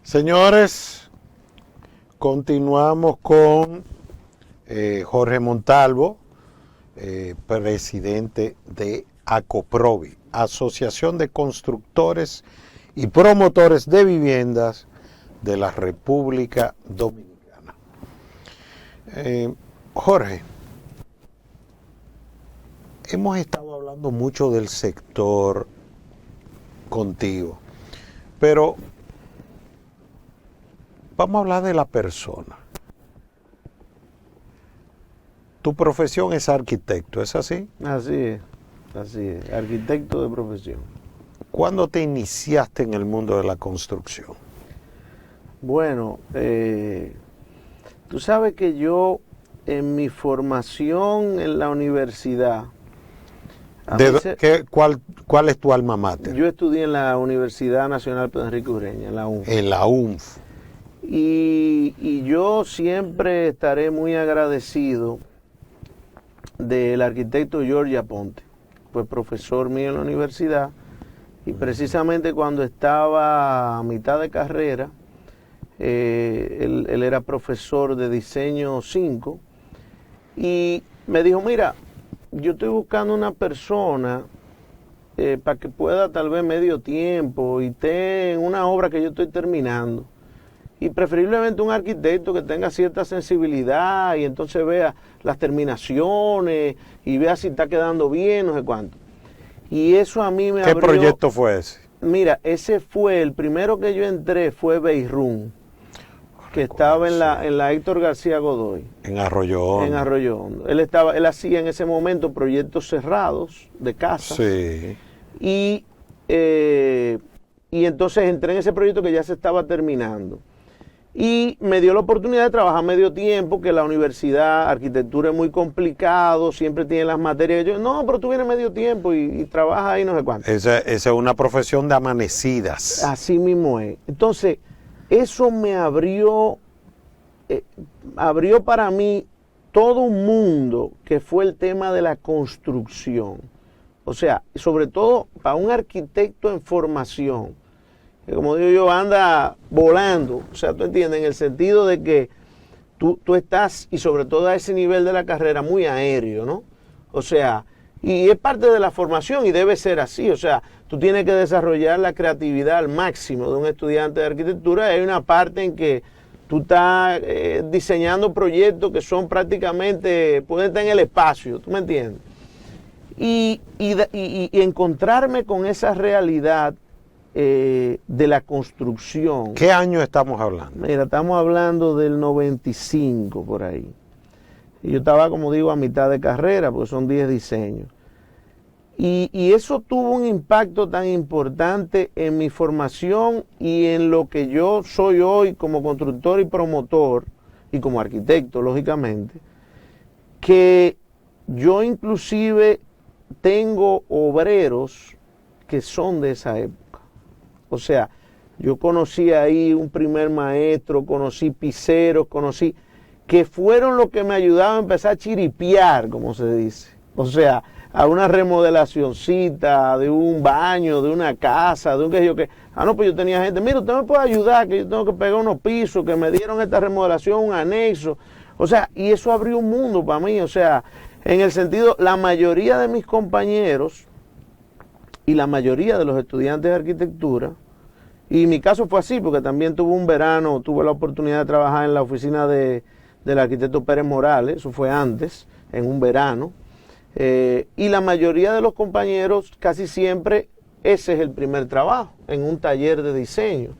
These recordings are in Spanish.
Señores, continuamos con Jorge Montalvo, presidente de ACOPROVI, Asociación de Constructores y Promotores de Viviendas de la República Dominicana. Jorge, hemos estado hablando mucho del sector contigo, pero vamos a hablar de la persona. Tu profesión es arquitecto, ¿es así? Así es, arquitecto de profesión. ¿Cuándo te iniciaste en el mundo de la construcción? Bueno, tú sabes que yo en mi formación en la universidad... ¿Cuál es tu alma mater? Yo estudié en la Universidad Nacional Pedro Enrique Ureña, en la UNF. En la UNF. Y yo siempre estaré muy agradecido del arquitecto Jorge Aponte, pues profesor mío en la universidad, y precisamente cuando estaba a mitad de carrera, él era profesor de diseño 5, y me dijo, mira, yo estoy buscando una persona para que pueda tal vez medio tiempo y esté en una obra que yo estoy terminando. Y preferiblemente un arquitecto que tenga cierta sensibilidad y entonces vea las terminaciones y vea si está quedando bien, no sé cuánto. Y eso a mí me abrió... ¿Qué proyecto fue ese? Mira, ese fue, el primero que yo entré fue Beirún, que estaba en la Héctor García Godoy. En Arroyo Hondo. En Arroyo Hondo. Él hacía en ese momento proyectos cerrados de casas. Sí. Y entonces entré en ese proyecto que ya se estaba terminando. Y me dio la oportunidad de trabajar medio tiempo, que la universidad, arquitectura es muy complicado, siempre tiene las materias. Yo, no, pero tú vienes medio tiempo y trabajas ahí no sé cuánto. Esa es una profesión de amanecidas. Así mismo es. Entonces, eso me abrió para mí todo un mundo que fue el tema de la construcción. O sea, sobre todo para un arquitecto en formación, que como digo yo, anda volando. O sea, tú entiendes, en el sentido de que tú estás, y sobre todo a ese nivel de la carrera, muy aéreo, ¿no? O sea, y es parte de la formación y debe ser así. O sea, tú tienes que desarrollar la creatividad al máximo de un estudiante de arquitectura. Hay una parte en que tú estás diseñando proyectos que son prácticamente, pueden estar en el espacio, ¿tú me entiendes? Y encontrarme con esa realidad de la construcción. ¿Qué año estamos hablando? Mira, estamos hablando del 95 por ahí. Y yo estaba, como digo, a mitad de carrera, porque son 10 diseños. Y eso tuvo un impacto tan importante en mi formación y en lo que yo soy hoy como constructor y promotor, y como arquitecto, lógicamente, que yo inclusive tengo obreros que son de esa época. O sea, yo conocí ahí un primer maestro, conocí piseros, que fueron los que me ayudaban a empezar a chiripiar, como se dice. O sea, a una remodelacioncita de un baño, de una casa, de un que yo que... Ah, no, pues yo tenía gente, mira, usted me puede ayudar, que yo tengo que pegar unos pisos, que me dieron esta remodelación, un anexo. O sea, y eso abrió un mundo para mí. O sea, en el sentido, la mayoría de mis compañeros y la mayoría de los estudiantes de arquitectura, y mi caso fue así, porque también tuve la oportunidad de trabajar en la oficina del arquitecto Pérez Morales, eso fue antes, en un verano, y la mayoría de los compañeros casi siempre ese es el primer trabajo, en un taller de diseño.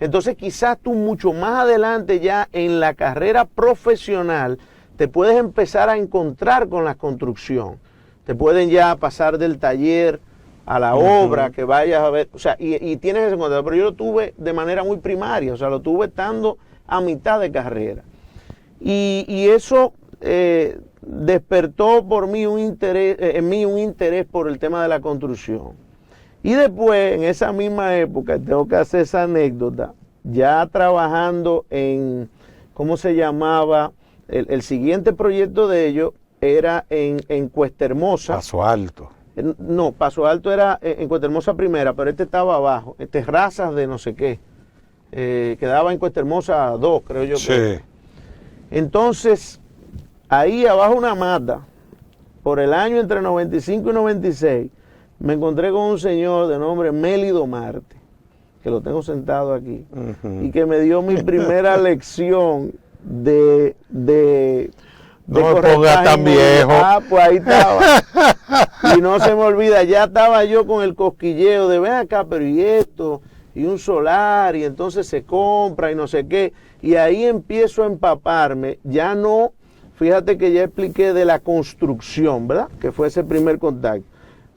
Entonces quizás tú mucho más adelante ya en la carrera profesional te puedes empezar a encontrar con la construcción, te pueden ya pasar del taller a la obra, que vayas a ver, o sea, y tienes ese contacto, pero yo lo tuve de manera muy primaria, o sea, lo tuve estando a mitad de carrera. Y eso despertó por mí en mí un interés por el tema de la construcción. Y después, en esa misma época, tengo que hacer esa anécdota, ya trabajando en, ¿cómo se llamaba? El siguiente proyecto de ellos era en Cuesta Hermosa. Paso Alto. No, Paso Alto era en Cuesta Hermosa primera, pero este estaba abajo, Terrazas de no sé qué. quedaba en Cuesta Hermosa 2, creo yo. Sí. Entonces, ahí abajo una mata, por el año entre 95 y 96, me encontré con un señor de nombre Mélido Marte, que lo tengo sentado aquí, y que me dio mi primera lección de no me pongas tan viejo. Ah, pues ahí estaba. Y no se me olvida, ya estaba yo con el cosquilleo de ven acá, pero y esto, y un solar, y entonces se compra y no sé qué. Y ahí empiezo a empaparme, ya no, fíjate que ya expliqué de la construcción, ¿verdad? Que fue ese primer contacto.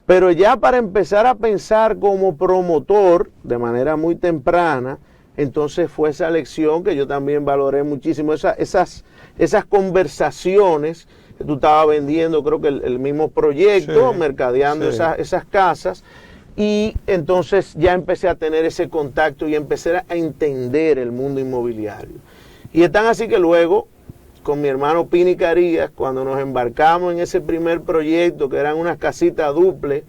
Pero ya para empezar a pensar como promotor de manera muy temprana, entonces fue esa lección que yo también valoré muchísimo, esas conversaciones que tú estabas vendiendo, creo que el mismo proyecto, sí, mercadeando sí. esas casas, y entonces ya empecé a tener ese contacto y empecé a entender el mundo inmobiliario. Y es tan así que luego, con mi hermano Pini Carías, cuando nos embarcamos en ese primer proyecto, que eran unas casitas duples,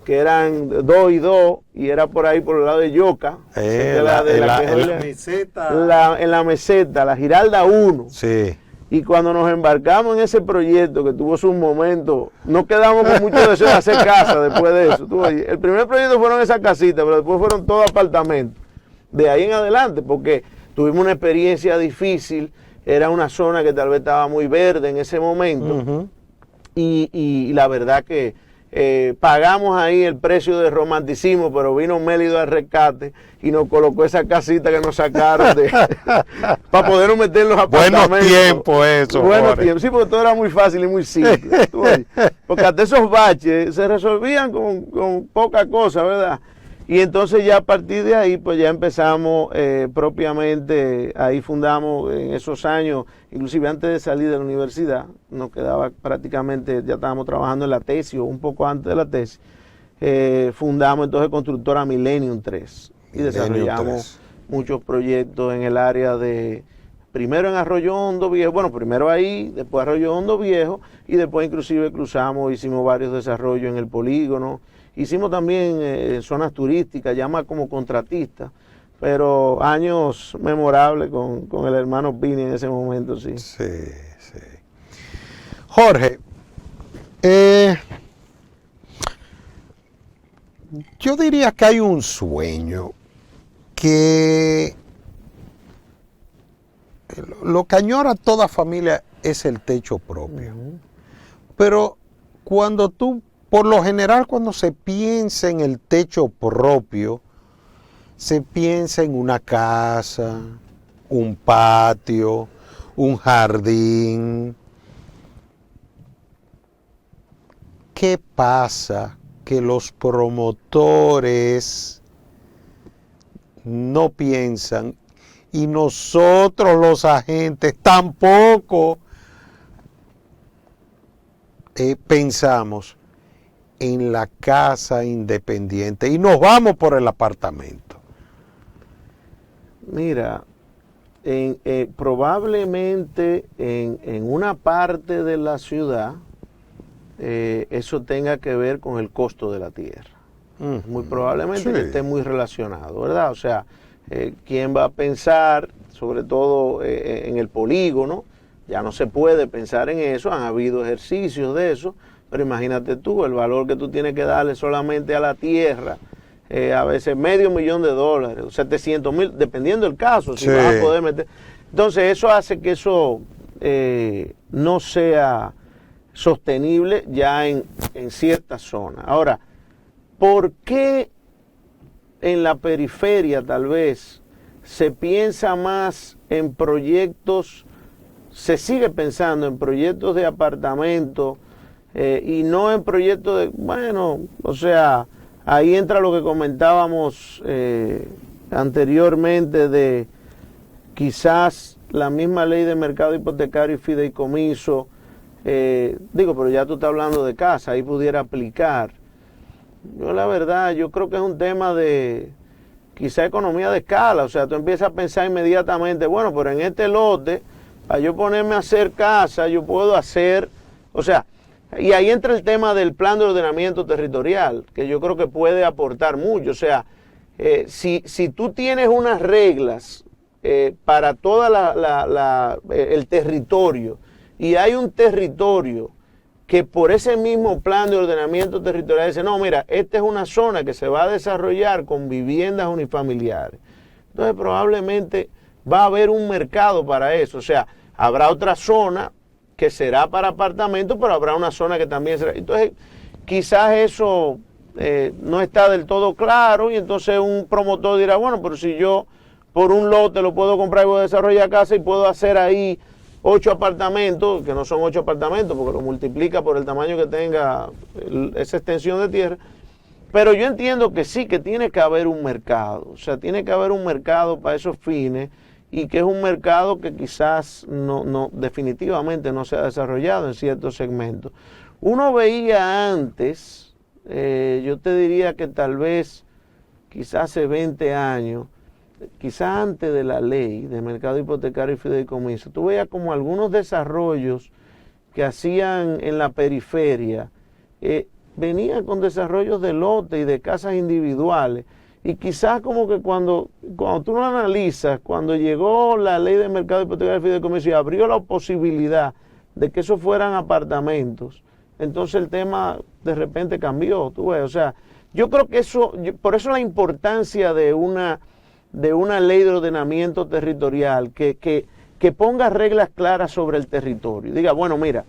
que eran 2 y 2, y era por ahí por el lado de Yoca, en la meseta. En la meseta, la Giralda 1. Sí. Y cuando nos embarcamos en ese proyecto, que tuvo sus momentos, no quedamos con mucho deseo de hacer casa después de eso. El primer proyecto fueron esas casitas, pero después fueron todos apartamentos. De ahí en adelante, porque tuvimos una experiencia difícil, era una zona que tal vez estaba muy verde en ese momento, y la verdad que pagamos ahí el precio de romanticismo, pero vino Mélido al rescate y nos colocó esa casita que nos sacaron para podernos meter en los apartamentos. Buenos tiempos eso. Buenos tiempos, sí, porque todo era muy fácil y muy simple. Porque hasta esos baches se resolvían con poca cosa, ¿verdad? Y entonces ya a partir de ahí, pues ya empezamos propiamente, ahí fundamos en esos años, inclusive antes de salir de la universidad, nos quedaba prácticamente, ya estábamos trabajando en la tesis o un poco antes de la tesis, fundamos entonces Constructora Millennium 3 y desarrollamos muchos proyectos en el área de, primero en Arroyo Hondo Viejo, bueno, primero ahí, después Arroyo Hondo Viejo, y después inclusive cruzamos, hicimos varios desarrollos en el polígono. Hicimos también zonas turísticas, ya más como contratistas, pero años memorables con el hermano Pini en ese momento, sí. Sí, sí. Jorge, yo diría que hay un sueño que lo que añora toda familia es el techo propio. Pero cuando tú, por lo general, cuando se piensa en el techo propio, se piensa en una casa, un patio, un jardín. ¿Qué pasa? Que los promotores no piensan y nosotros los agentes tampoco pensamos en la casa independiente y nos vamos por el apartamento. Mira, probablemente en una parte de la ciudad eso tenga que ver con el costo de la tierra. Muy probablemente que esté muy relacionado, ¿verdad? O sea, ¿quién va a pensar, sobre todo en el polígono? Ya no se puede pensar en eso, han habido ejercicios de eso, pero imagínate tú, el valor que tú tienes que darle solamente a la tierra, a veces $500,000, $700,000, dependiendo del caso, si vas a poder meter. Entonces eso hace que eso no sea sostenible ya en ciertas zonas. Ahora, ¿por qué en la periferia tal vez se piensa más en proyectos, se sigue pensando en proyectos de apartamentos y no en proyectos de, bueno, o sea, ahí entra lo que comentábamos anteriormente de quizás la misma ley de mercado hipotecario y fideicomiso, pero ya tú estás hablando de casa, ahí pudiera aplicar. Yo la verdad, yo creo que es un tema de quizá economía de escala, o sea, tú empiezas a pensar inmediatamente, bueno, pero en este lote, para yo ponerme a hacer casa, yo puedo hacer, o sea, y ahí entra el tema del plan de ordenamiento territorial, que yo creo que puede aportar mucho, o sea, si tú tienes unas reglas para toda el territorio, y hay un territorio que por ese mismo plan de ordenamiento territorial dice, no, mira, esta es una zona que se va a desarrollar con viviendas unifamiliares. Entonces probablemente va a haber un mercado para eso. O sea, habrá otra zona que será para apartamentos, pero habrá una zona que también será. Entonces, quizás eso no está del todo claro, y entonces un promotor dirá, bueno, pero si yo por un lote lo puedo comprar y voy a desarrollar casa y puedo hacer ahí 8 apartamentos, que no son 8 apartamentos, porque lo multiplica por el tamaño que tenga esa extensión de tierra. Pero yo entiendo que sí, que tiene que haber un mercado. O sea, tiene que haber un mercado para esos fines, y que es un mercado que quizás definitivamente no se ha desarrollado en ciertos segmentos. Uno veía antes, yo te diría que tal vez, quizás hace 20 años, quizás antes de la ley de mercado hipotecario y fideicomiso, tú veías como algunos desarrollos que hacían en la periferia, venían con desarrollos de lote y de casas individuales, y quizás como que cuando tú lo analizas, cuando llegó la ley de mercado hipotecario y fideicomiso y abrió la posibilidad de que eso fueran apartamentos, entonces el tema de repente cambió, tú ves. O sea, yo creo que eso, por eso la importancia de una ley de ordenamiento territorial que ponga reglas claras sobre el territorio. Diga, bueno, mira,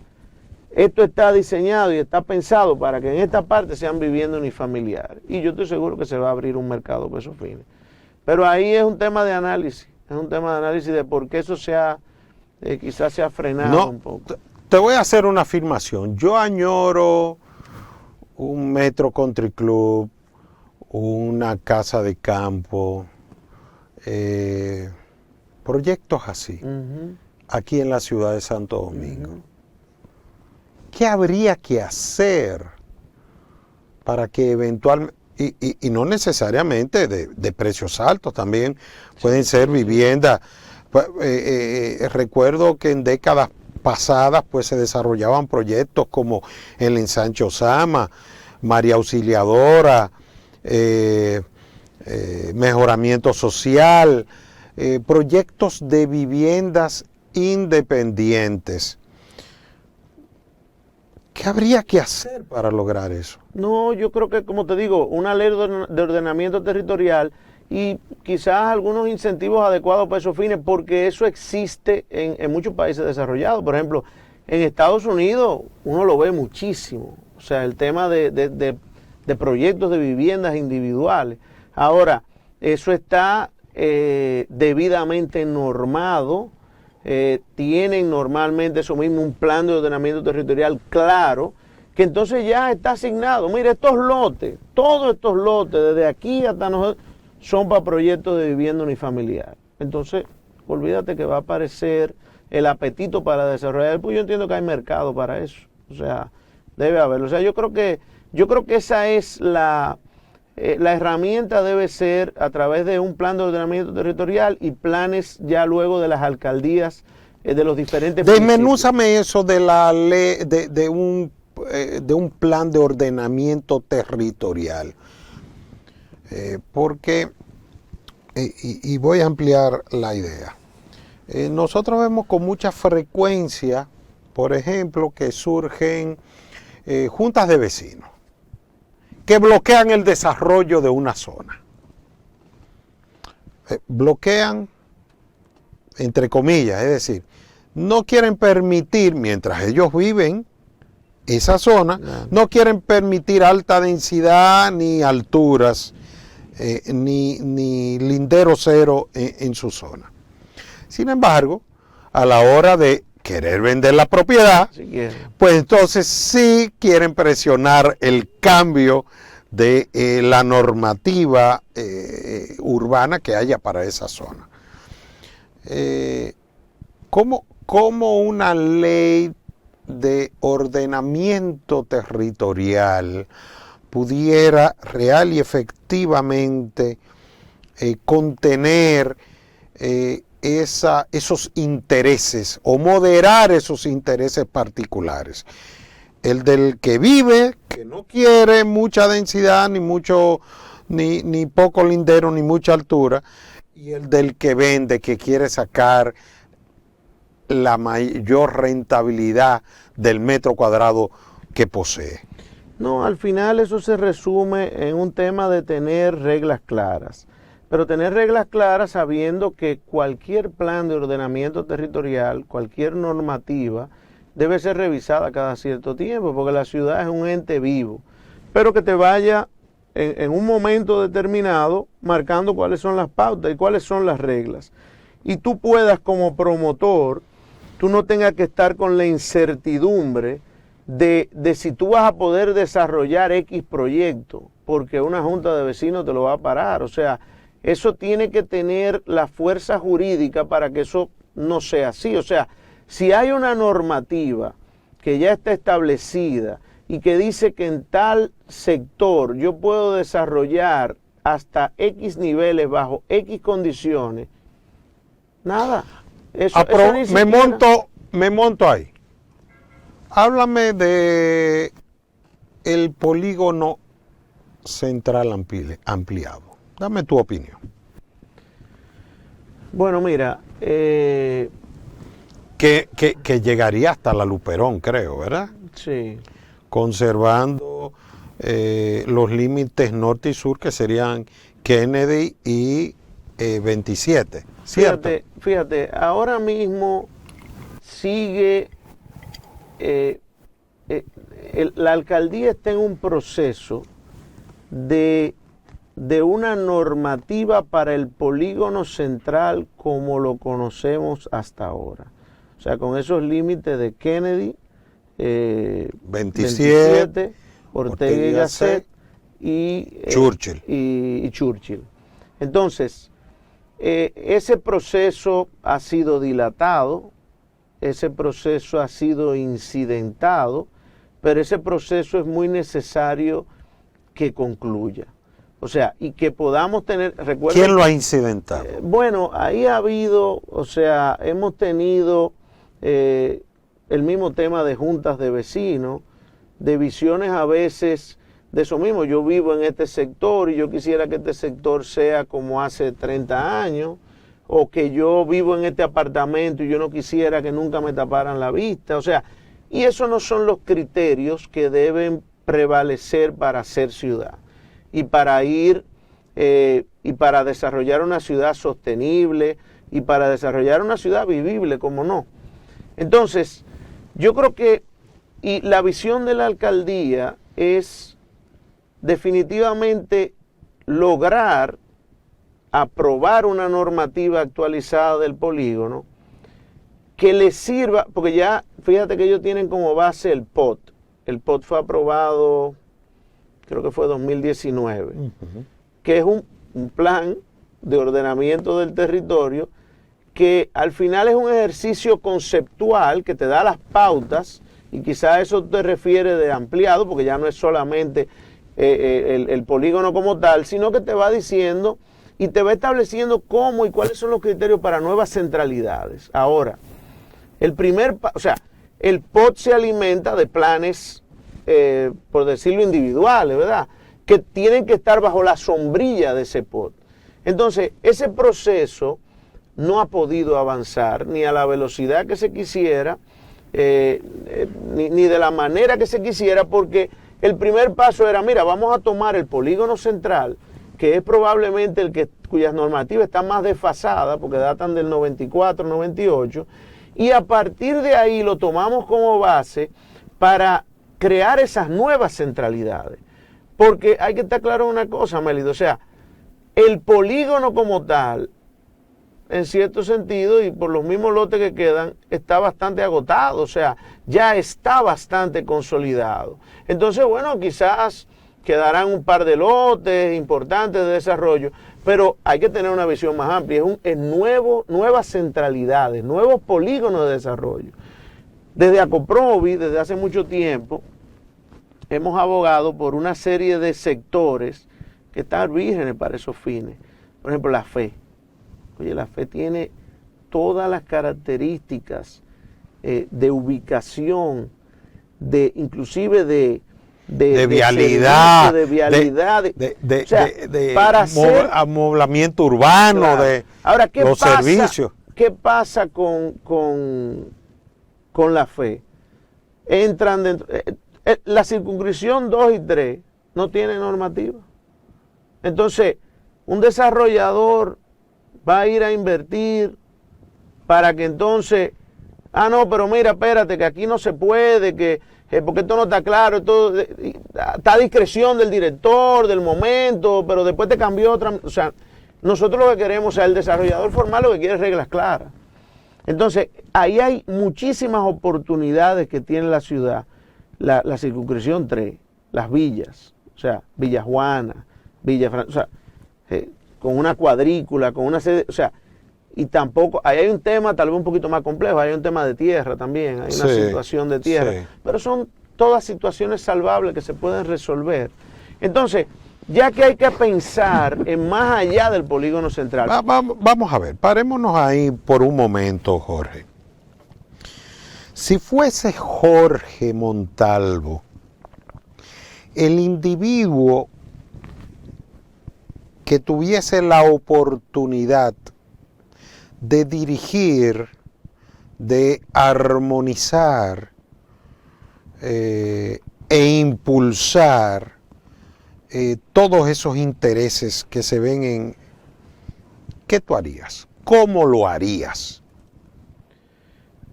esto está diseñado y está pensado para que en esta parte sean viviendas unifamiliares. Y yo estoy seguro que se va a abrir un mercado por esos fines. Pero ahí es un tema de análisis, de por qué eso quizás se ha frenado un poco. Te voy a hacer una afirmación. Yo añoro un Metro Country Club, una casa de campo, proyectos así, aquí en la ciudad de Santo Domingo. ¿Qué habría que hacer para que eventualmente, y no necesariamente de precios altos, también pueden ser viviendas? Recuerdo que en décadas pasadas pues se desarrollaban proyectos como el Ensanche Osama, María Auxiliadora, mejoramiento social, proyectos de viviendas independientes. ¿Qué habría que hacer para lograr eso? No, yo creo que, como te digo, una ley de ordenamiento territorial y quizás algunos incentivos adecuados para esos fines, porque eso existe en muchos países desarrollados. Por ejemplo, en Estados Unidos uno lo ve muchísimo. O sea, el tema de proyectos de viviendas individuales. Ahora, eso está debidamente normado. Tienen normalmente eso mismo, un plan de ordenamiento territorial claro, que entonces ya está asignado. Mire, estos lotes, todos estos lotes, desde aquí hasta nosotros, son para proyectos de vivienda unifamiliar. Entonces, olvídate que va a aparecer el apetito para desarrollar, pues yo entiendo que hay mercado para eso. O sea, debe haberlo. O sea, yo creo que esa es la herramienta, debe ser a través de un plan de ordenamiento territorial y planes ya luego de las alcaldías de los diferentes Desmenúzame eso de la ley, de un plan de ordenamiento territorial. Porque, y voy a ampliar la idea, nosotros vemos con mucha frecuencia, por ejemplo, que surgen juntas de vecinos que bloquean el desarrollo de una zona. Bloquean, entre comillas, es decir, no quieren permitir, mientras ellos viven esa zona, no quieren permitir alta densidad ni alturas, ni lindero cero en su zona. Sin embargo, a la hora de querer vender la propiedad, pues entonces sí quieren presionar el cambio de la normativa urbana que haya para esa zona. ¿Cómo una ley de ordenamiento territorial pudiera real y efectivamente contener esos intereses o moderar esos intereses particulares? El del que vive, que no quiere mucha densidad ni mucho ni poco lindero, ni mucha altura, y el del que vende, que quiere sacar la mayor rentabilidad del metro cuadrado que posee. No, al final eso se resume en un tema de tener reglas claras. Pero tener reglas claras sabiendo que cualquier plan de ordenamiento territorial, cualquier normativa, debe ser revisada cada cierto tiempo, porque la ciudad es un ente vivo. Pero que te vaya en un momento determinado marcando cuáles son las pautas y cuáles son las reglas. Y tú puedas como promotor, tú no tengas que estar con la incertidumbre de si tú vas a poder desarrollar X proyecto, porque una junta de vecinos te lo va a parar. O sea, eso tiene que tener la fuerza jurídica para que eso no sea así. O sea, si hay una normativa que ya está establecida y que dice que en tal sector yo puedo desarrollar hasta X niveles bajo X condiciones, nada. Eso ni siquiera... me monto ahí. Háblame de el polígono central ampliado. Dame tu opinión. Bueno, mira, que llegaría hasta la Luperón, creo, ¿verdad? Sí. Conservando los límites norte y sur, que serían Kennedy y 27, ¿cierto? Fíjate, ahora mismo sigue, la alcaldía está en un proceso de una normativa para el polígono central como lo conocemos hasta ahora. O sea, con esos límites de Kennedy, 27, Ortega y Gasset y Churchill. Y Churchill. Entonces, ese proceso ha sido dilatado, ese proceso ha sido incidentado, pero ese proceso es muy necesario que concluya. O sea, y que podamos tener... ¿Quién lo ha incidentado? Bueno, ahí ha habido, o sea, hemos tenido el mismo tema de juntas de vecinos, de visiones a veces de eso mismo. Yo vivo en este sector y yo quisiera que este sector sea como hace 30 años, o que yo vivo en este apartamento y yo no quisiera que nunca me taparan la vista. O sea, y esos no son los criterios que deben prevalecer para hacer ciudad. Y para ir, y para desarrollar una ciudad sostenible, y para desarrollar una ciudad vivible, como no. Entonces, yo creo que, y la visión de la alcaldía es definitivamente lograr aprobar una normativa actualizada del polígono que le sirva, porque ya, fíjate que ellos tienen como base el POT. El POT fue aprobado, creo que fue 2019, que es un plan de ordenamiento del territorio que al final es un ejercicio conceptual que te da las pautas, y quizás eso te refiere de ampliado, porque ya no es solamente el polígono como tal, sino que te va diciendo y te va estableciendo cómo y cuáles son los criterios para nuevas centralidades. Ahora, el POT se alimenta de planes, por decirlo, individuales, ¿verdad?, que tienen que estar bajo la sombrilla de ese POT. Entonces, ese proceso no ha podido avanzar ni a la velocidad que se quisiera, ni de la manera que se quisiera, porque el primer paso era, mira, vamos a tomar el polígono central, que es probablemente cuyas normativas están más desfasadas, porque datan del 94, 98, y a partir de ahí lo tomamos como base para crear esas nuevas centralidades. Porque hay que estar claro en una cosa, Melido, o sea, el polígono como tal, en cierto sentido, y por los mismos lotes que quedan, está bastante agotado, o sea, ya está bastante consolidado. Entonces, bueno, quizás quedarán un par de lotes importantes de desarrollo, pero hay que tener una visión más amplia, es nuevas centralidades, nuevos polígonos de desarrollo. Desde Acoprovi, desde hace mucho tiempo, hemos abogado por una serie de sectores que están vírgenes para esos fines. Por ejemplo, la fe. Oye, la fe tiene todas las características de ubicación, inclusive de de vialidad, servicio, de vialidad, de o sea, para hacer amoblamiento urbano, claro. de Ahora, ¿qué los pasa, servicios. ¿Qué pasa con la fe? Entran dentro. La circunscripción 2 y 3 no tiene normativa. Entonces, un desarrollador va a ir a invertir para que entonces, no, pero mira, espérate, que aquí no se puede, que porque esto no está claro, esto está a discreción del director, del momento, pero después te cambió otra. O sea, nosotros lo que queremos, o sea, el desarrollador formal lo que quiere es reglas claras. Entonces, ahí hay muchísimas oportunidades que tiene la ciudad, la circunscripción 3, las villas, o sea, Villa Juana, Villa Francia, o sea, con una cuadrícula, con una serie, o sea, y tampoco, ahí hay un tema tal vez un poquito más complejo, hay un tema de tierra también, hay una situación de tierra, pero son todas situaciones salvables que se pueden resolver. Entonces, ya que hay que pensar en más allá del polígono central. Vamos a ver, parémonos ahí por un momento, Jorge. Si fuese Jorge Montalvo, el individuo que tuviese la oportunidad de dirigir, de armonizar e impulsar todos esos intereses que se ven en... ¿Qué tú harías? ¿Cómo lo harías?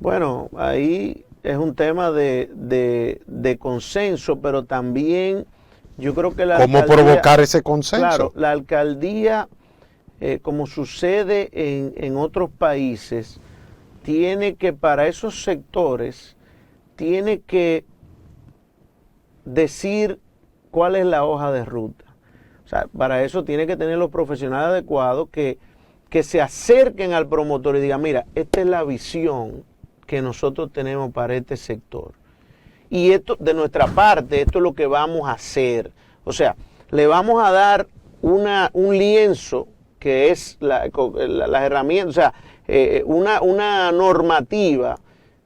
Bueno, ahí es un tema de consenso, pero también yo creo que la ¿Cómo alcaldía, provocar ese consenso? Claro, la alcaldía, como sucede en otros países, tiene que, para esos sectores, tiene que decir cuál es la hoja de ruta. O sea, para eso tiene que tener los profesionales adecuados que se acerquen al promotor y digan, mira, esta es la visión que nosotros tenemos para este sector. Y esto, de nuestra parte, esto es lo que vamos a hacer. O sea, le vamos a dar un lienzo que es las herramientas, o sea, una normativa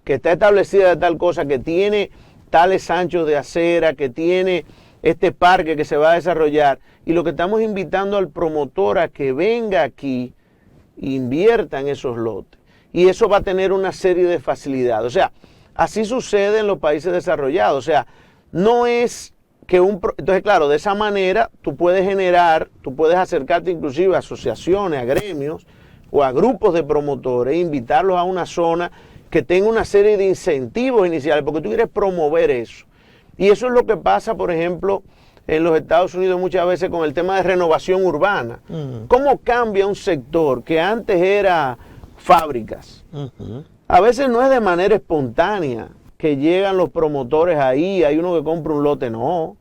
que está establecida de tal cosa, que tiene tales anchos de acera, que tiene este parque que se va a desarrollar. Y lo que estamos invitando al promotor a que venga aquí, invierta en esos lotes. Y eso va a tener una serie de facilidades. O sea, así sucede en los países desarrollados. O sea, no es que entonces, claro, de esa manera tú puedes acercarte inclusive a asociaciones, a gremios o a grupos de promotores, e invitarlos a una zona que tenga una serie de incentivos iniciales, porque tú quieres promover eso. Y eso es lo que pasa, por ejemplo, en los Estados Unidos muchas veces con el tema de renovación urbana. ¿Cómo cambia un sector que antes era fábricas? A veces no es de manera espontánea que llegan los promotores ahí, hay uno que compra un lote, no.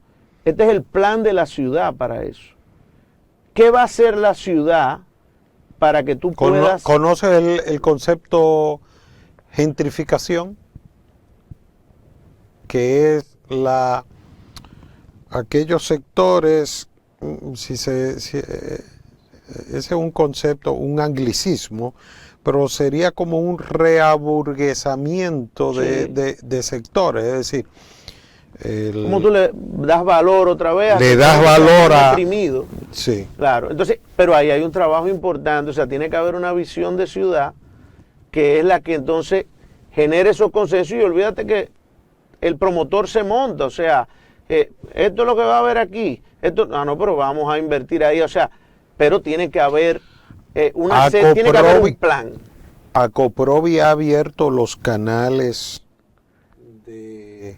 Este es el plan de la ciudad para eso. ¿Qué va a hacer la ciudad para que tú puedas... ¿Conoces el concepto gentrificación? Que es aquellos sectores, ese es un concepto, un anglicismo, pero sería como un reaburguesamiento de sectores, es decir... ¿Cómo tú le das valor otra vez? Le das valor a... Deprimido. Sí. Claro, entonces, pero ahí hay un trabajo importante, o sea, tiene que haber una visión de ciudad que es la que entonces genere esos consensos y olvídate que el promotor se monta, o sea, esto es lo que va a haber aquí, no, pero vamos a invertir ahí, o sea, pero tiene que haber tiene que haber un plan. Acoprovi ha abierto los canales de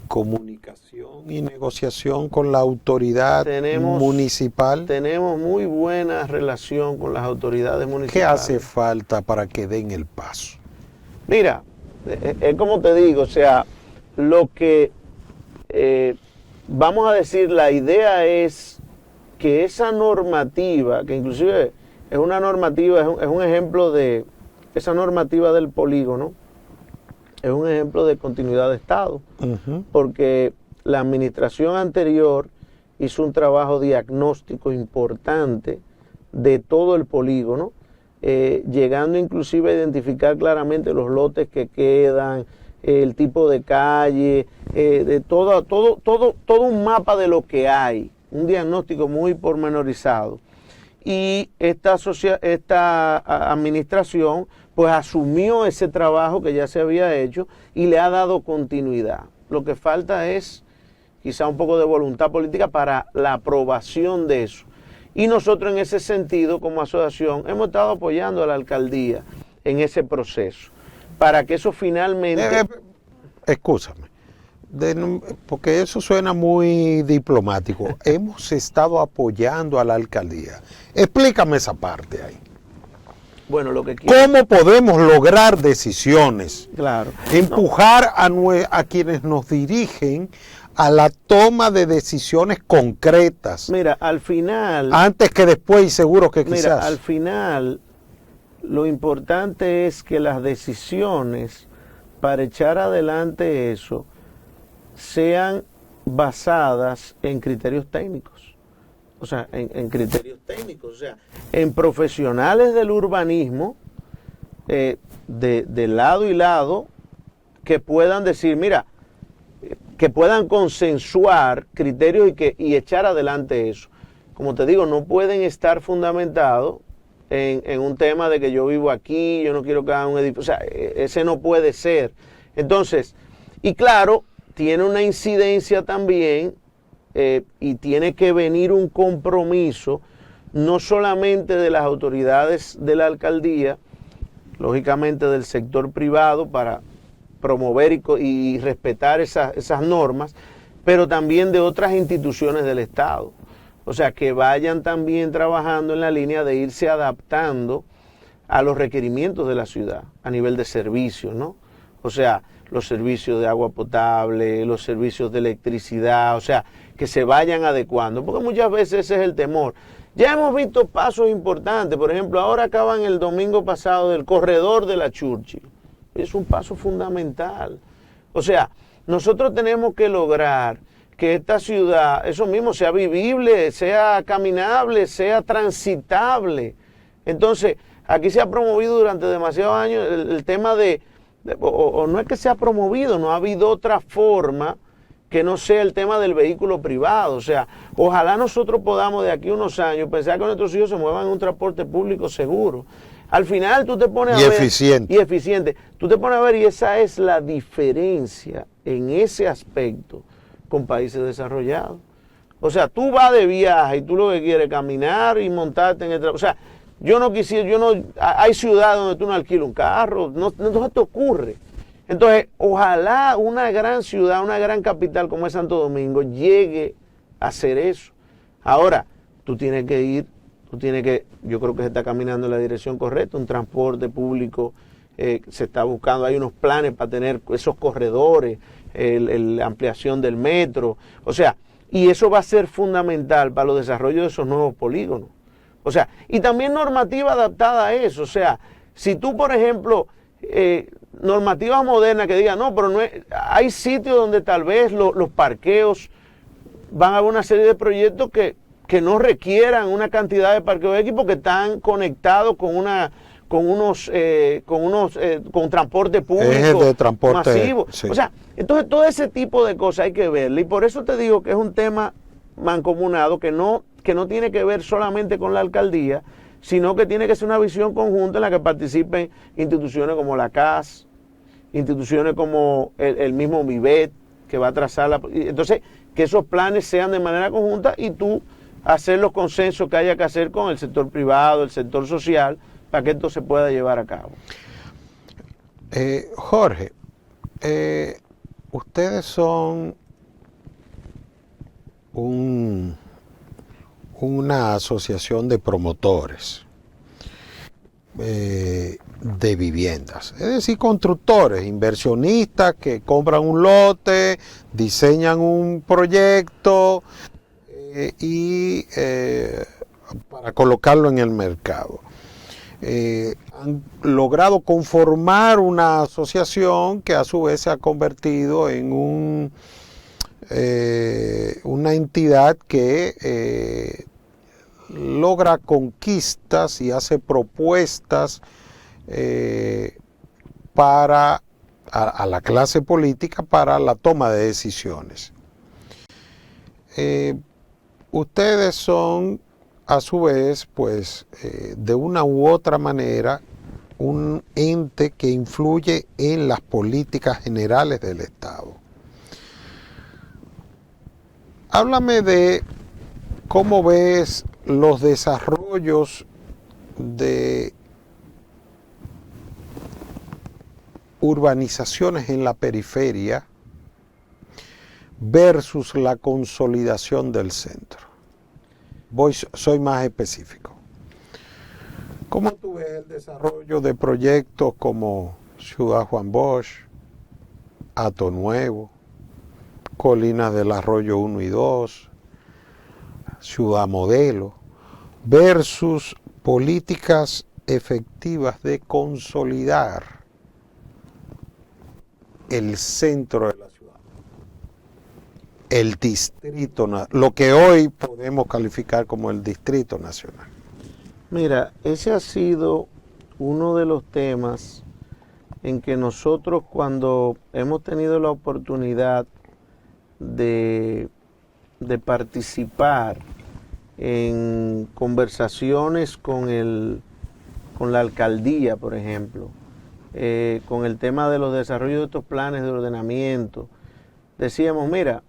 comunicación y negociación con la autoridad municipal. Tenemos muy buena relación con las autoridades municipales. ¿Qué hace falta para que den el paso? Mira, es como te digo, o sea, lo que vamos a decir, la idea es que esa normativa, que inclusive es una normativa, es un ejemplo de esa normativa del polígono, es un ejemplo de continuidad de Estado, porque la administración anterior hizo un trabajo diagnóstico importante de todo el polígono, llegando inclusive a identificar claramente los lotes que quedan, el tipo de calle, de todo un mapa de lo que hay, un diagnóstico muy pormenorizado. Y esta administración pues asumió ese trabajo que ya se había hecho y le ha dado continuidad. Lo que falta es quizá un poco de voluntad política para la aprobación de eso. Y nosotros en ese sentido, como asociación, hemos estado apoyando a la alcaldía en ese proceso, para que eso finalmente... Excúsame, porque eso suena muy diplomático. Hemos estado apoyando a la alcaldía. Explícame esa parte ahí. Bueno, lo que quiero... ¿Cómo podemos lograr decisiones? Claro. Empujar a quienes nos dirigen a la toma de decisiones concretas. Mira, al final... Antes que después, y seguro que quizás. Mira, al final, lo importante es que las decisiones para echar adelante eso sean basadas en criterios técnicos. O sea, en criterios técnicos, o sea, en profesionales del urbanismo, de lado y lado, que puedan decir, mira, que puedan consensuar criterios y echar adelante eso. Como te digo, no pueden estar fundamentados en un tema de que yo vivo aquí, yo no quiero que hagan un edificio, o sea, ese no puede ser. Entonces, y claro, tiene una incidencia también y tiene que venir un compromiso, no solamente de las autoridades de la alcaldía, lógicamente del sector privado para promover y respetar esas normas, pero también de otras instituciones del Estado. O sea, que vayan también trabajando en la línea de irse adaptando a los requerimientos de la ciudad a nivel de servicios, ¿no? O sea, los servicios de agua potable, los servicios de electricidad, o sea, que se vayan adecuando, porque muchas veces ese es el temor. Ya hemos visto pasos importantes, por ejemplo, ahora acaban el domingo pasado del corredor de la Churchill. Es un paso fundamental. O sea, nosotros tenemos que lograr que esta ciudad, eso mismo, sea vivible, sea caminable, sea transitable. Entonces, aquí se ha promovido durante demasiados años el tema o no es que se ha promovido, no ha habido otra forma que no sea el tema del vehículo privado. O sea, ojalá nosotros podamos de aquí a unos años pensar que nuestros hijos se muevan en un transporte público seguro. Al final tú te pones a ver... Eficiente. Y eficiente. Tú te pones a ver y esa es la diferencia en ese aspecto con países desarrollados. O sea, tú vas de viaje y tú lo que quieres es caminar y montarte en el... O sea, hay ciudades donde tú no alquilas un carro, no se te ocurre. Entonces, ojalá una gran ciudad, una gran capital como es Santo Domingo llegue a hacer eso. Ahora, tú tienes que, yo creo que se está caminando en la dirección correcta, un transporte público, se está buscando, hay unos planes para tener esos corredores, la ampliación del metro, o sea, y eso va a ser fundamental para los desarrollos de esos nuevos polígonos. O sea, y también normativa adaptada a eso, o sea, si tú, por ejemplo, normativas modernas que digan, no, pero no es, hay sitios donde tal vez los parqueos van a haber una serie de proyectos que no requieran una cantidad de parqueos X porque están conectados con transporte público de transporte masivo. Sí. O sea, entonces todo ese tipo de cosas hay que verle y por eso te digo que es un tema mancomunado que no tiene que ver solamente con la alcaldía, sino que tiene que ser una visión conjunta en la que participen instituciones como la CAS, instituciones como el mismo MIBET, que va a trazar entonces, que esos planes sean de manera conjunta y tú hacer los consensos que haya que hacer con el sector privado, el sector social, para que esto se pueda llevar a cabo. Jorge, ustedes son una asociación de promotores de viviendas, es decir, constructores, inversionistas que compran un lote, diseñan un proyecto para colocarlo en el mercado. Han logrado conformar una asociación que a su vez se ha convertido en una entidad que logra conquistas y hace propuestas para a la clase política para la toma de decisiones. Ustedes son, a su vez, pues, de una u otra manera, un ente que influye en las políticas generales del Estado. Háblame de cómo ves los desarrollos de urbanizaciones en la periferia versus la consolidación del centro. Soy más específico. ¿Cómo tú ves el desarrollo de proyectos como Ciudad Juan Bosch, Hato Nuevo, Colinas del Arroyo 1 y 2, Ciudad Modelo, versus políticas efectivas de consolidar el centro de la ciudad, el distrito, lo que hoy podemos calificar como el Distrito Nacional? Mira, ese ha sido uno de los temas en que nosotros, cuando hemos tenido la oportunidad de participar en conversaciones con la alcaldía, por ejemplo, con el tema de los desarrollos de estos planes de ordenamiento, decíamos, mira,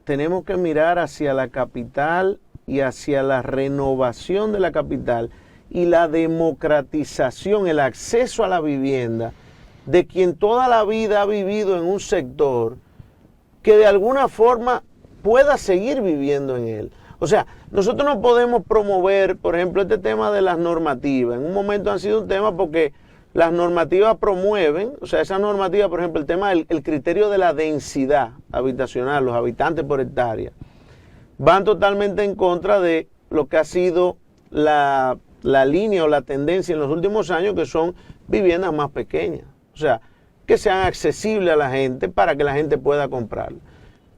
tenemos que mirar hacia la capital y hacia la renovación de la capital y la democratización, el acceso a la vivienda de quien toda la vida ha vivido en un sector que de alguna forma pueda seguir viviendo en él. O sea, nosotros no podemos promover, por ejemplo, este tema de las normativas. En un momento han sido un tema porque las normativas promueven, o sea, esa normativa, por ejemplo, el tema del criterio de la densidad habitacional, los habitantes por hectárea, van totalmente en contra de lo que ha sido la línea o la tendencia en los últimos años, que son viviendas más pequeñas. O sea, que sean accesibles a la gente para que la gente pueda comprarlas.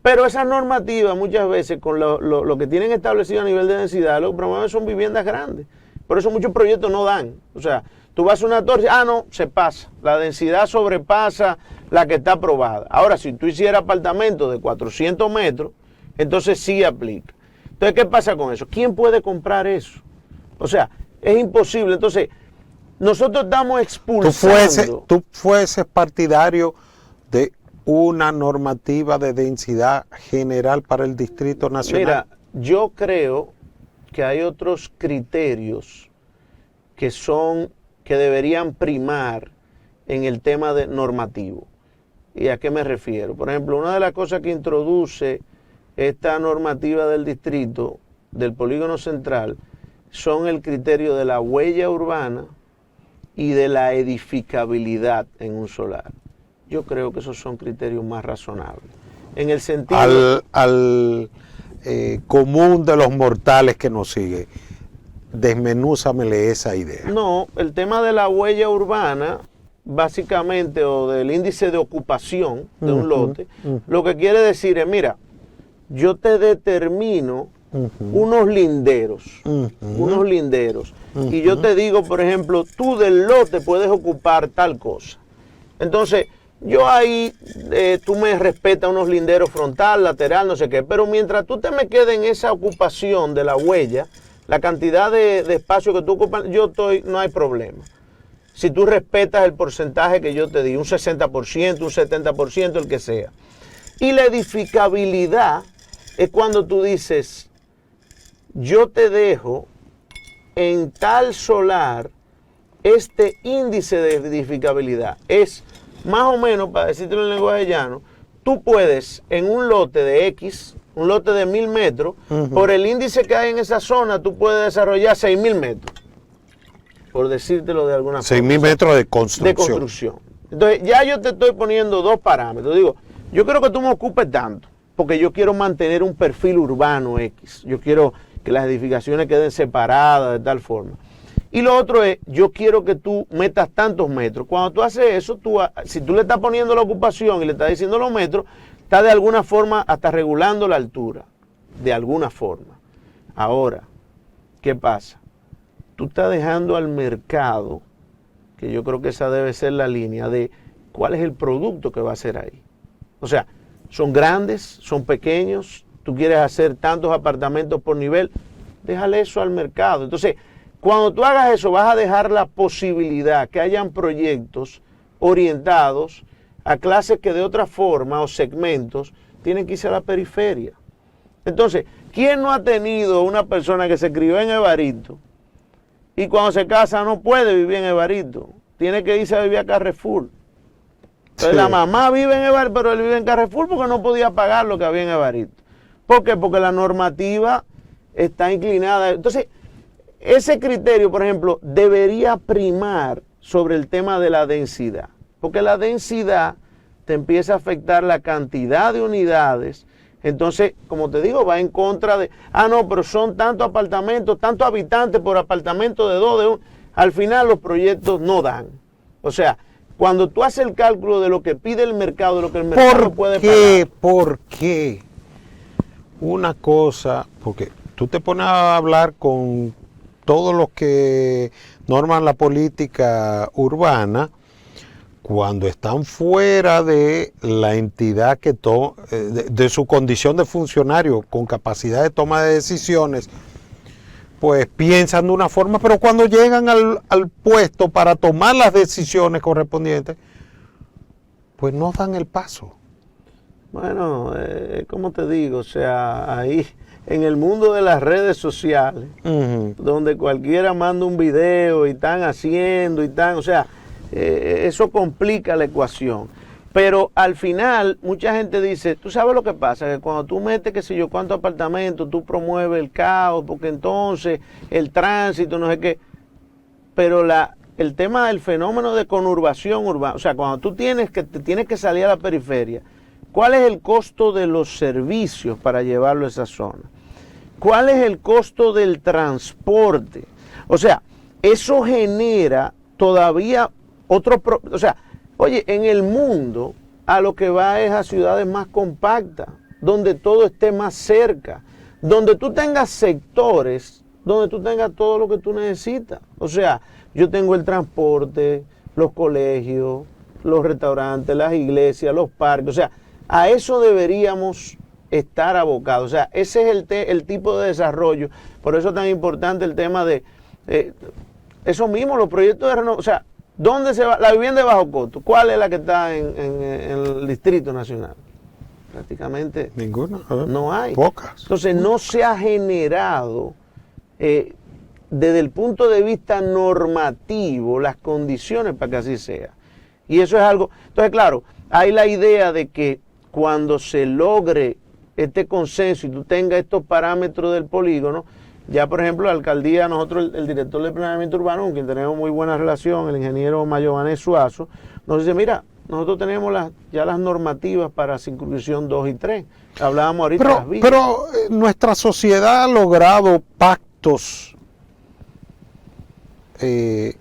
Pero esas normativas muchas veces con lo que tienen establecido a nivel de densidad, lo que promueven son viviendas grandes. Por eso muchos proyectos no dan. O sea, tú vas a una torre, no, se pasa. La densidad sobrepasa la que está aprobada. Ahora, si tú hicieras apartamentos de 400 metros, entonces sí aplica. Entonces, ¿qué pasa con eso? ¿Quién puede comprar eso? O sea, es imposible. Entonces, nosotros estamos expulsando. ¿Tú fueses partidario de una normativa de densidad general para el Distrito Nacional? Mira, yo creo que hay otros criterios que deberían primar en el tema normativo. ¿Y a qué me refiero? Por ejemplo, una de las cosas que introduce esta normativa del distrito, del polígono central, son el criterio de la huella urbana y de la edificabilidad en un solar. Yo creo que esos son criterios más razonables. En el sentido... Al común de los mortales que nos sigue, desmenúzamele esa idea. No, el tema de la huella urbana, básicamente, o del índice de ocupación de un lote, lo que quiere decir es, mira, yo te determino unos linderos, y yo te digo, por ejemplo, tú del lote puedes ocupar tal cosa. Entonces, yo ahí, tú me respetas unos linderos frontal, lateral, no sé qué, pero mientras tú te me quedes en esa ocupación de la huella, la cantidad de espacio que tú ocupas, no hay problema. Si tú respetas el porcentaje que yo te di, un 60%, un 70%, el que sea. Y la edificabilidad es cuando tú dices, yo te dejo en tal solar este índice de edificabilidad. Es más o menos, para decirlo en lenguaje llano, tú puedes en un lote de X, un lote de 1000 metros, por el índice que hay en esa zona, tú puedes desarrollar 6000 metros. Por decírtelo de alguna forma. 6000 metros de construcción. De construcción. Entonces, ya yo te estoy poniendo dos parámetros. Digo, yo quiero que tú me ocupes tanto, porque yo quiero mantener un perfil urbano X. Yo quiero que las edificaciones queden separadas de tal forma. Y lo otro es, yo quiero que tú metas tantos metros. Cuando tú haces eso, si tú le estás poniendo la ocupación y le estás diciendo los metros, está de alguna forma hasta regulando la altura. De alguna forma. Ahora, ¿qué pasa? Tú estás dejando al mercado, que yo creo que esa debe ser la línea, de cuál es el producto que va a hacer ahí. O sea, son grandes, son pequeños, tú quieres hacer tantos apartamentos por nivel, déjale eso al mercado. Entonces, cuando tú hagas eso, vas a dejar la posibilidad que hayan proyectos orientados a clases que de otra forma o segmentos tienen que irse a la periferia. Entonces, ¿quién no ha tenido una persona que se crió en Evaristo y cuando se casa no puede vivir en Evaristo? Tiene que irse a vivir a Carrefour. Entonces, la mamá vive en Evaristo, pero él vive en Carrefour porque no podía pagar lo que había en Evaristo. ¿Por qué? Porque la normativa está inclinada. Entonces, ese criterio, por ejemplo, debería primar sobre el tema de la densidad. Porque la densidad te empieza a afectar la cantidad de unidades. Entonces, como te digo, va en contra de, no, pero son tantos apartamentos, tantos habitantes por apartamento de 2, de 1. Al final los proyectos no dan. O sea, cuando tú haces el cálculo de lo que pide el mercado, de lo que el mercado puede pagar. ¿Por qué? Una cosa, porque tú te pones a hablar con todos los que norman la política urbana, cuando están fuera de la entidad de su condición de funcionario con capacidad de toma de decisiones, pues piensan de una forma, pero cuando llegan al puesto para tomar las decisiones correspondientes, pues no dan el paso. Bueno, como te digo, o sea, ahí en el mundo de las redes sociales, donde cualquiera manda un video y están haciendo y están, o sea, eso complica la ecuación. Pero al final, mucha gente dice, tú sabes lo que pasa, que cuando tú metes, qué sé yo, cuántos apartamentos, tú promueves el caos, porque entonces el tránsito, no sé qué. Pero el tema del fenómeno de conurbación urbana, o sea, cuando tú te tienes que salir a la periferia, ¿cuál es el costo de los servicios para llevarlo a esa zona? ¿Cuál es el costo del transporte? O sea, eso genera todavía o sea, oye, en el mundo a lo que va es a ciudades más compactas, donde todo esté más cerca, donde tú tengas sectores, donde tú tengas todo lo que tú necesitas. O sea, yo tengo el transporte, los colegios, los restaurantes, las iglesias, los parques, o sea, a eso deberíamos estar abocados. O sea, ese es el tipo de desarrollo. Por eso es tan importante el tema de eso mismo, los proyectos de renovación. O sea, ¿dónde se va? La vivienda de bajo costo, ¿cuál es la que está en el Distrito Nacional? Prácticamente Ninguna. No hay. Pocas. Entonces no se ha generado desde el punto de vista normativo las condiciones para que así sea. Y eso es algo. Entonces, claro, hay la idea de que cuando se logre este consenso y tú tengas estos parámetros del polígono, ya por ejemplo la alcaldía, nosotros el director de planeamiento urbano, con quien tenemos muy buena relación, el ingeniero Mayovanés Suazo, nos dice, mira, nosotros tenemos ya las normativas para circunscripción 2 y 3. Hablábamos ahorita de las vías. Pero nuestra sociedad ha logrado pactos en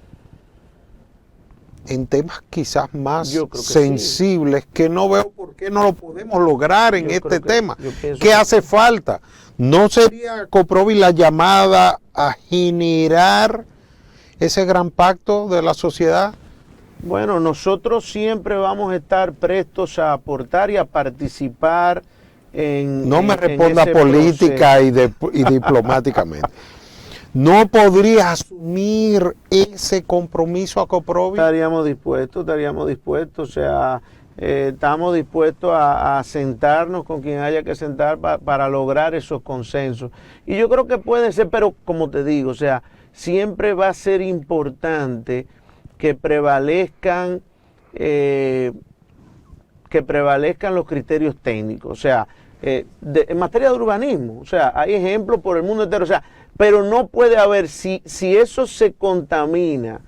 temas quizás más sensibles que no veo por qué no lo podemos lograr en este tema. ¿Qué hace falta? ¿No sería Coprovi la llamada a generar ese gran pacto de la sociedad? Bueno, nosotros siempre vamos a estar prestos a aportar y a participar en No me responda política y diplomáticamente. ¿No podría asumir ese compromiso a Coprovi? Estaríamos dispuestos, o sea, estamos dispuestos a sentarnos con quien haya que sentar para lograr esos consensos. Y yo creo que puede ser, pero como te digo, o sea, siempre va a ser importante que prevalezcan los criterios técnicos, o sea, en materia de urbanismo, o sea, hay ejemplos por el mundo entero, o sea, pero no puede haber, si eso se contamina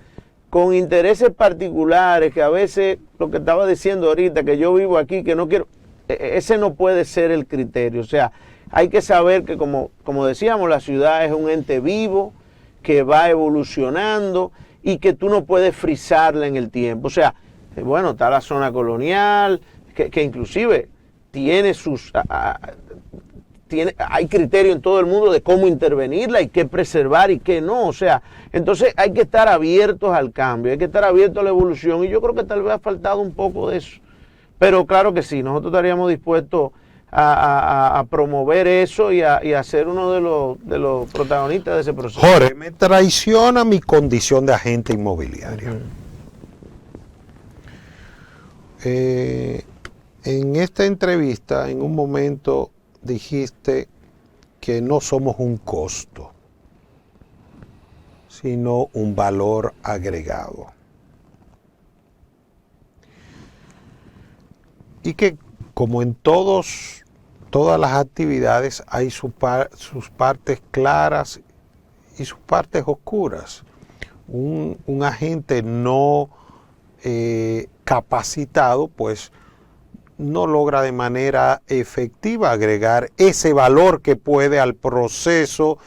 con intereses particulares, que a veces, lo que estaba diciendo ahorita, que yo vivo aquí, que no quiero, ese no puede ser el criterio. O sea, hay que saber que, como decíamos, la ciudad es un ente vivo, que va evolucionando y que tú no puedes frizarla en el tiempo. O sea, bueno, está la zona colonial, que inclusive tiene hay criterio en todo el mundo de cómo intervenirla y qué preservar y qué no. O sea, entonces hay que estar abiertos al cambio, hay que estar abiertos a la evolución, y yo creo que tal vez ha faltado un poco de eso. Pero claro que sí, nosotros estaríamos dispuestos a promover eso y a ser uno de los protagonistas de ese proceso. Jorge, me traiciona mi condición de agente inmobiliario. En esta entrevista, en un momento dijiste que no somos un costo, sino un valor agregado. Y que como en todas las actividades hay sus partes claras y sus partes oscuras. Un agente no capacitado, pues no logra de manera efectiva agregar ese valor que puede al proceso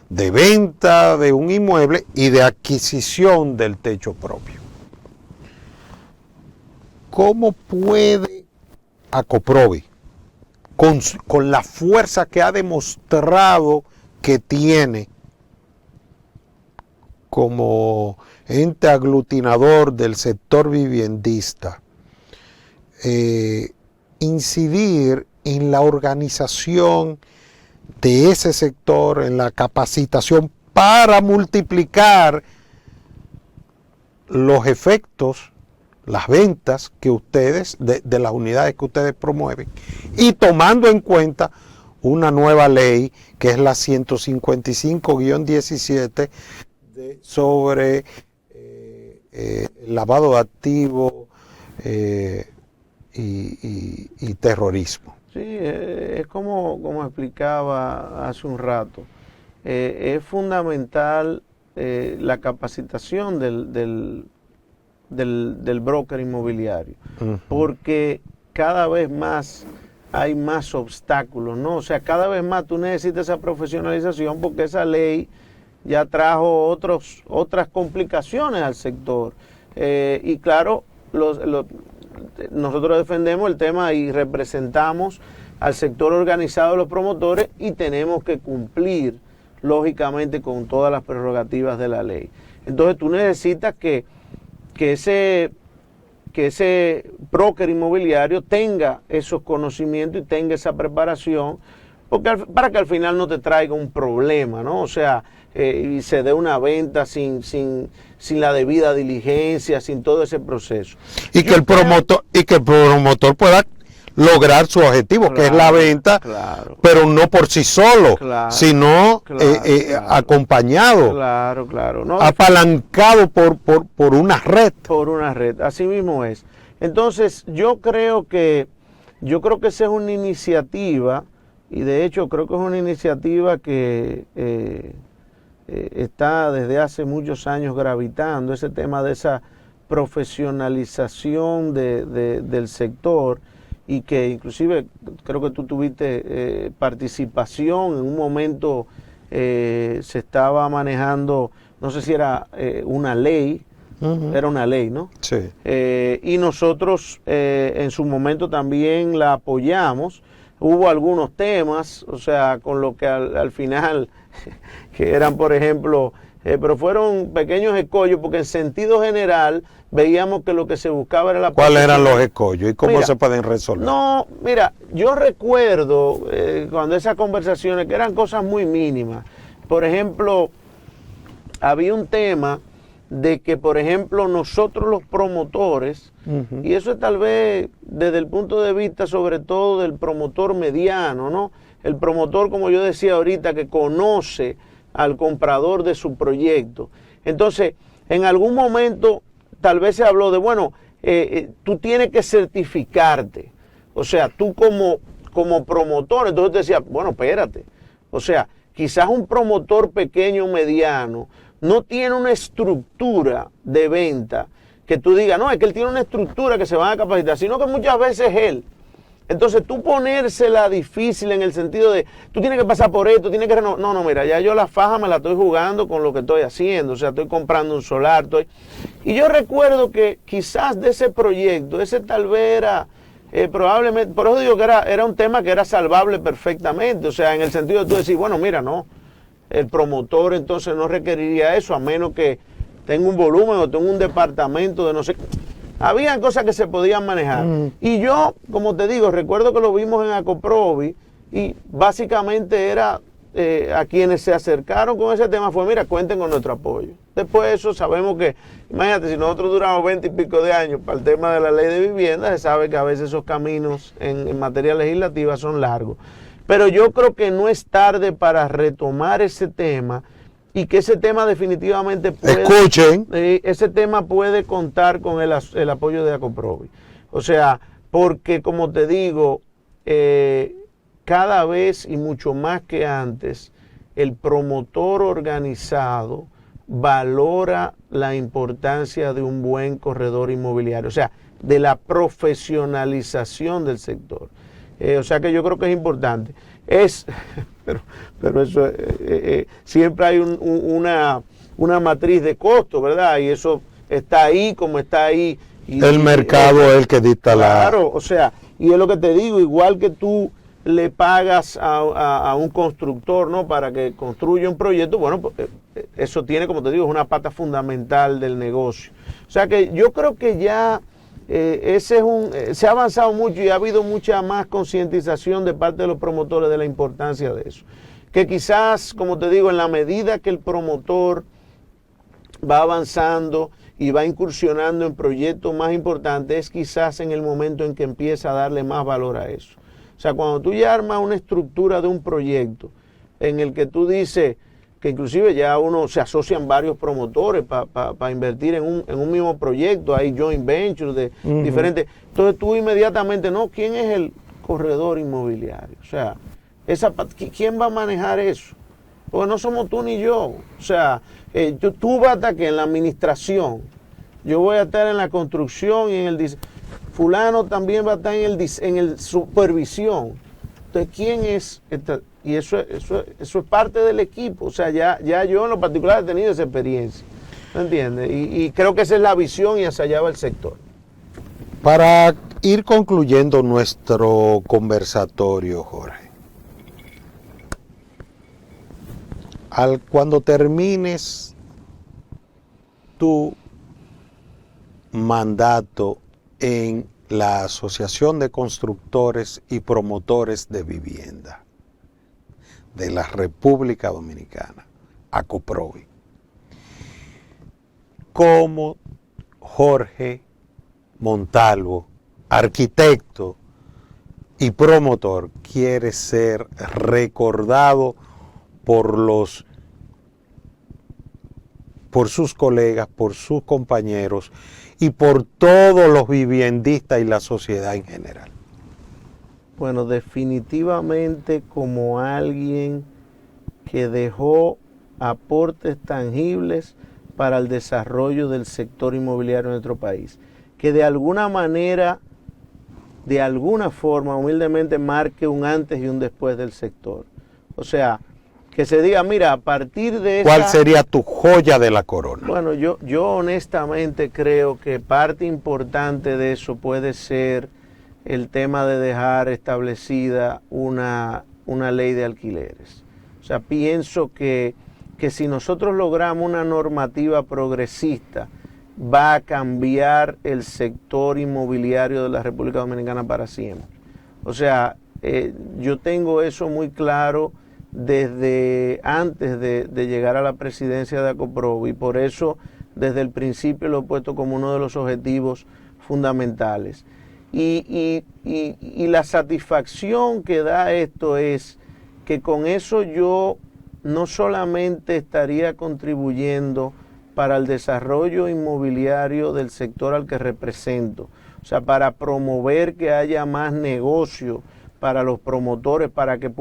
de venta de un inmueble y de adquisición del techo propio. ¿Cómo puede Acoprovi, con la fuerza que ha demostrado que tiene como ente aglutinador del sector viviendista, incidir en la organización de ese sector, en la capacitación para multiplicar los efectos, las ventas que ustedes, de las unidades que ustedes promueven, y tomando en cuenta una nueva ley que es la 155-17 sobre lavado de activos y terrorismo? Sí, es como explicaba hace un rato. Es fundamental la capacitación del broker inmobiliario, porque cada vez más hay más obstáculos, ¿no? O sea, cada vez más tú necesitas esa profesionalización, porque esa ley ya trajo otras complicaciones al sector. Y claro, nosotros defendemos el tema y representamos al sector organizado de los promotores, y tenemos que cumplir lógicamente con todas las prerrogativas de la ley. Entonces tú necesitas que ese broker inmobiliario tenga esos conocimientos y tenga esa preparación, para que al final no te traiga un problema, ¿no? O sea, y se dé una venta sin la debida diligencia, sin todo ese proceso. Y que el promotor pueda lograr su objetivo, claro, que es la venta, claro, pero no por sí solo, claro, sino claro, acompañado, claro, ¿no? Apalancado por una red. Por una red, así mismo es. Entonces, yo creo que esa es una iniciativa, y de hecho creo que es una iniciativa que está desde hace muchos años gravitando, ese tema de esa profesionalización del sector, y que inclusive creo que tú tuviste participación en un momento. Se estaba manejando, no sé si era una ley, era una ley, ¿no? Sí. Y nosotros en su momento también la apoyamos. Hubo algunos temas, o sea, con lo que al final, que eran, por ejemplo, pero fueron pequeños escollos, porque en sentido general veíamos que lo que se buscaba era la... ¿Cuáles eran los escollos y cómo se pueden resolver? No, mira, yo recuerdo cuando esas conversaciones, que eran cosas muy mínimas. Por ejemplo, había un tema de que, por ejemplo, nosotros los promotores, y eso es tal vez desde el punto de vista sobre todo del promotor mediano, ¿no? El promotor, como yo decía ahorita, que conoce al comprador de su proyecto. Entonces, en algún momento tal vez se habló de, bueno, tú tienes que certificarte. O sea, tú como promotor, entonces te decía, bueno, espérate. O sea, quizás un promotor pequeño o mediano no tiene una estructura de venta que tú digas, no, es que él tiene una estructura que se va a capacitar, sino que muchas veces él. Entonces tú ponérsela difícil en el sentido de, tú tienes que pasar por esto, tienes que... No, mira, ya yo la faja me la estoy jugando con lo que estoy haciendo, o sea, estoy comprando un solar, Y yo recuerdo que quizás de ese proyecto, ese tal vez era probablemente, por eso digo que era un tema que era salvable perfectamente, o sea, en el sentido de tú decir, bueno, mira, no, el promotor entonces no requeriría eso, a menos que tenga un volumen o tenga un departamento de no sé. Habían cosas que se podían manejar. Y yo, como te digo, recuerdo que lo vimos en Acoprovi y básicamente era a quienes se acercaron con ese tema fue, mira, cuenten con nuestro apoyo. Después de eso sabemos que, imagínate, si nosotros duramos 20 y pico de años para el tema de la ley de vivienda, se sabe que a veces esos caminos en materia legislativa son largos. Pero yo creo que no es tarde para retomar ese tema y que ese tema definitivamente puede... Escuchen. Ese tema puede contar con el apoyo de Acoprovi. O sea, porque como te digo, cada vez y mucho más que antes, el promotor organizado valora la importancia de un buen corredor inmobiliario, o sea, de la profesionalización del sector. O sea que yo creo que es importante. Pero eso, siempre hay una matriz de costo, ¿verdad? Y eso está ahí como está ahí. El mercado es el que dicta Claro, o sea, y es lo que te digo, igual que tú le pagas a un constructor, ¿no? Para que construya un proyecto, bueno, pues, eso tiene, como te digo, es una pata fundamental del negocio. O sea que yo creo que ya se ha avanzado mucho y ha habido mucha más concientización de parte de los promotores de la importancia de eso. Que quizás, como te digo, en la medida que el promotor va avanzando y va incursionando en proyectos más importantes, es quizás en el momento en que empieza a darle más valor a eso. O sea, cuando tú ya armas una estructura de un proyecto en el que tú dices que inclusive ya uno se asocian varios promotores para invertir en un mismo proyecto, hay joint ventures de diferentes. Entonces tú inmediatamente, no, ¿quién es el corredor inmobiliario? O sea, ¿quién va a manejar eso? Porque no somos tú ni yo. O sea, tú vas a estar que en la administración, yo voy a estar en la construcción y en el diseño. Fulano también va a estar en el supervisión. Entonces, ¿quién es? Y eso es parte del equipo. O sea, ya yo en lo particular he tenido esa experiencia. ¿Me entiendes? Y creo que esa es la visión y hacia allá va el sector. Para ir concluyendo nuestro conversatorio, Jorge, cuando termines tu mandato en la Asociación de Constructores y Promotores de Vivienda de la República Dominicana, Acoprovi, como Jorge Montalvo, arquitecto y promotor, quiere ser recordado por sus colegas, por sus compañeros y por todos los viviendistas y la sociedad en general? Bueno, definitivamente como alguien que dejó aportes tangibles para el desarrollo del sector inmobiliario en nuestro país, que de alguna manera, de alguna forma, humildemente marque un antes y un después del sector. O sea, que se diga, mira, a partir de ¿Cuál sería tu joya de la corona? Bueno, yo honestamente creo que parte importante de eso puede ser el tema de dejar establecida una ley de alquileres. O sea, pienso que si nosotros logramos una normativa progresista, va a cambiar el sector inmobiliario de la República Dominicana para siempre. O sea, yo tengo eso muy claro desde antes de llegar a la presidencia de Acoprovi, y por eso desde el principio lo he puesto como uno de los objetivos fundamentales. Y la satisfacción que da esto es que con eso yo no solamente estaría contribuyendo para el desarrollo inmobiliario del sector al que represento, o sea, para promover que haya más negocio para los promotores, para que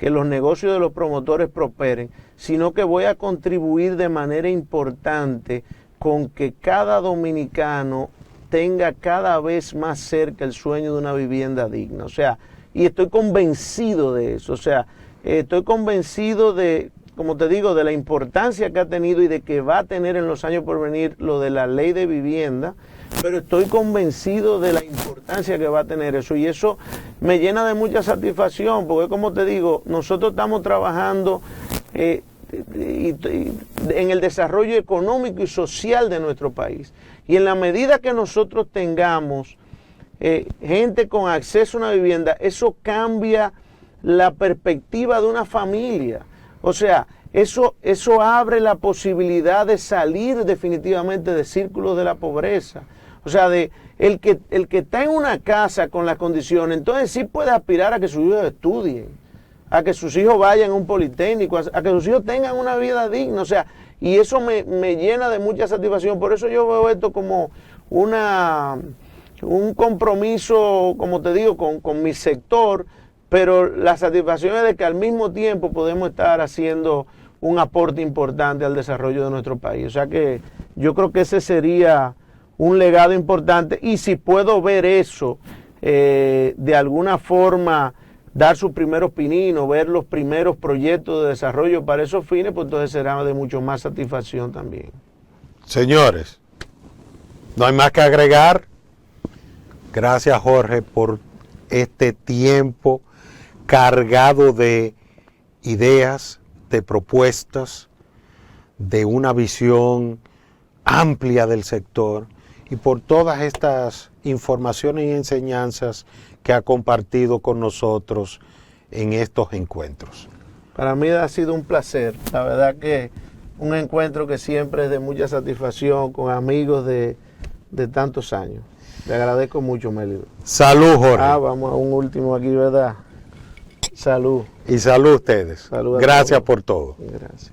los negocios de los promotores prosperen, sino que voy a contribuir de manera importante con que cada dominicano tenga cada vez más cerca el sueño de una vivienda digna. O sea, y estoy convencido de eso. O sea, estoy convencido de, como te digo, de la importancia que ha tenido y de que va a tener en los años por venir lo de la ley de vivienda, pero estoy convencido de la importancia que va a tener eso, y eso me llena de mucha satisfacción, porque como te digo, nosotros estamos trabajando en el desarrollo económico y social de nuestro país, y en la medida que nosotros tengamos gente con acceso a una vivienda, eso cambia la perspectiva de una familia. O sea, eso abre la posibilidad de salir definitivamente del círculo de la pobreza. O sea, el que está en una casa con las condiciones, entonces sí puede aspirar a que sus hijos estudien, a que sus hijos vayan a un politécnico, a que sus hijos tengan una vida digna. O sea, y eso me llena de mucha satisfacción. Por eso yo veo esto como un compromiso, como te digo, con mi sector, pero la satisfacción es de que al mismo tiempo podemos estar haciendo un aporte importante al desarrollo de nuestro país. O sea que yo creo que ese sería un legado importante, y si puedo ver eso, de alguna forma dar sus primeros pininos, ver los primeros proyectos de desarrollo para esos fines, pues entonces será de mucho más satisfacción también. Señores, no hay más que agregar. Gracias, Jorge, por este tiempo cargado de ideas, de propuestas, de una visión amplia del sector, y por todas estas informaciones y enseñanzas que ha compartido con nosotros en estos encuentros. Para mí ha sido un placer, la verdad que un encuentro que siempre es de mucha satisfacción con amigos de tantos años. Le agradezco mucho, Mélida. Salud, Jorge. Vamos a un último aquí, ¿verdad? Salud. Y salud a ustedes. Salud a Gracias todos. por todo. Gracias.